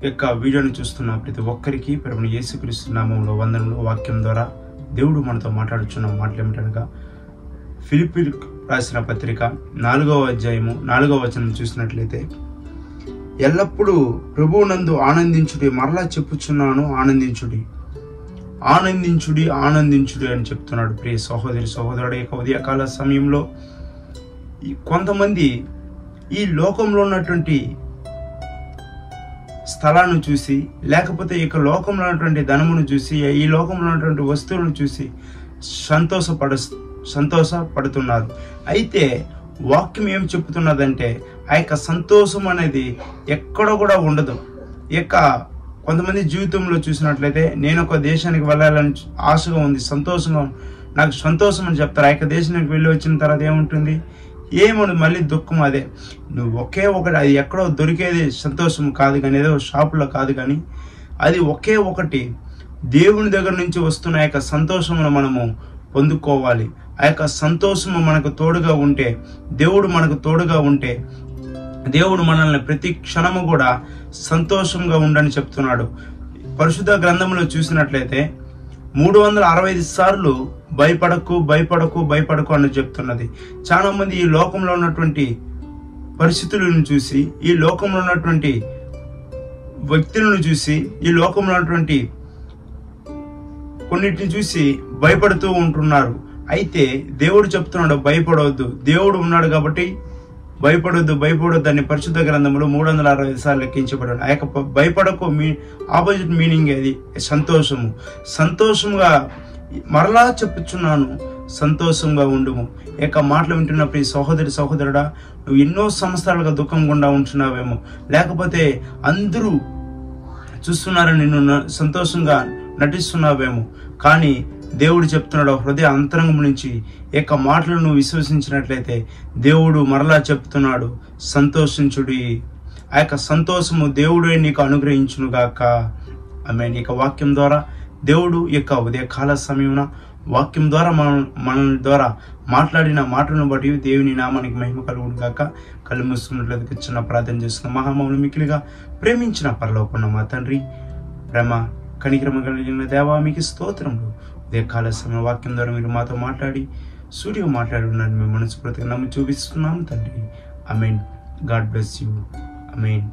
యొక్క వీడియోని చూస్తున్న ప్రతి ఒక్కరికి ప్రభువైన యేసుక్రీస్తు నామములో వందనములు. వాక్యం ద్వారా దేవుడు మనతో మాట్లాడుచున్న మాటలు ఏమిటనగా ఫిలిప్పీయులకు రాసిన పత్రిక 4వ అధ్యాయము 4వ వచనం చూసినట్లయితే, ఎల్లప్పుడూ ప్రభువునందు ఆనందించుడి, మరలా చెప్పుచున్నాను ఆనందించుడి, ఆనందించుడి, ఆనందించుడి అని చెప్తున్నాడు. ప్రియ సహోదరి సహోదరుడు, యొక్క ఉదయకాల సమయంలో కొంతమంది ఈ లోకంలో ఉన్నటువంటి స్థలాన్ని చూసి, లేకపోతే ఈ లోకంలో ఉన్నటువంటి ధనమును చూసి, ఈ లోకంలో ఉన్నటువంటి వస్తువులను చూసి సంతోషపడుతున్నారు. అయితే వాక్యం ఏం చెప్తున్నదంటే, ఆ యొక్క సంతోషం అనేది ఎక్కడ కూడా ఉండదు. కొంతమంది జీవితంలో చూసినట్లయితే, నేను ఒక దేశానికి వెళ్ళాలని ఆశగా ఉంది, సంతోషంగా, నాకు సంతోషం అని చెప్తారు. ఆ యొక్క దేశానికి వెళ్ళి వచ్చిన తర్వాత ఏముంటుంది? ఏమని మళ్ళీ దుఃఖం. అదే నువ్వు ఒకే ఒకటి, అది ఎక్కడో దొరికేది సంతోషం కాదు కానీ, ఏదో షాపులో కాదు కానీ, అది ఒకే ఒకటి దేవుని దగ్గర నుంచి వస్తున్న ఆ యొక్క సంతోషమును మనము పొందుకోవాలి. ఆ యొక్క సంతోషము మనకు తోడుగా ఉంటే, దేవుడు మనకు తోడుగా ఉంటే, దేవుడు మనల్ని ప్రతి క్షణము కూడా సంతోషంగా ఉండని చెప్తున్నాడు. పరిశుద్ధ గ్రంథంలో చూసినట్లయితే 365 సార్లు భయపడకు భయపడకు భయపడకు అని చెప్తున్నది. చాలా మంది ఈ లోకంలో ఉన్నటువంటి పరిస్థితులను చూసి, ఈ లోకంలో ఉన్నటువంటి వ్యక్తులను చూసి, ఈ లోకంలో ఉన్నటువంటి కొన్నిటిని చూసి భయపడుతూ ఉంటున్నారు. అయితే దేవుడు చెప్తున్నాడు, భయపడవద్దు, దేవుడు ఉన్నాడు కాబట్టి భయపడొద్దు అని పరిశుద్ధ గ్రంథంలో 365 సార్లు లెక్కించబడాడు. ఆ యొక్క భయపడకు ఆపోజిట్ మీనింగ్ అది సంతోషంగా మరలా చెప్పుచున్నాను, సంతోషంగా ఉండుము. ఈ యొక్క మాటలు వింటున్న ప్రియ సహోదరుడా, నువ్వు ఎన్నో సంవత్సరాలుగా దుఃఖం గుండా ఉంటున్నావేమో, లేకపోతే అందరూ చూస్తున్నారని నిన్ను సంతోషంగా నటిస్తున్నావేమో, కానీ దేవుడు చెప్తున్నాడు, హృదయ అంతరంగం నుంచి ఈ యొక్క మాటలు నువ్వు విశ్వసించినట్లయితే దేవుడు మరలా చెప్తున్నాడు, సంతోషించుడి. ఆ యొక్క సంతోషము దేవుడే నీకు అనుగ్రహించునుగాక. ఆమేన్. ఈ వాక్యం ద్వారా దేవుడు ఈ యొక్క ఉదయకాల సమయమున వాక్యం ద్వారా మన ద్వారా మాట్లాడిన మాటలను బట్టి దేవుని నామానికి మహిమ కలుగును గాక. కళ్ళు మూసుకున్నట్లయితే చిన్న ప్రార్థన చేస్తున్న మహామములు మిక్కిలిగా ప్రేమించిన పరలోకమున్న మా తండ్రి, ప్రేమ కనికరమ కలిగిన దేవా, మీకు స్తోత్రములు. ఉదయకాల సమయ వాక్యం ద్వారా మీరు మాతో మాట్లాడి సూర్యుడు మాట్లాడి ఉన్నారని మేము మనస్ఫూర్తిగా నమ్మి చూపిస్తున్నాము తండ్రి. Amen. God bless you. Amen.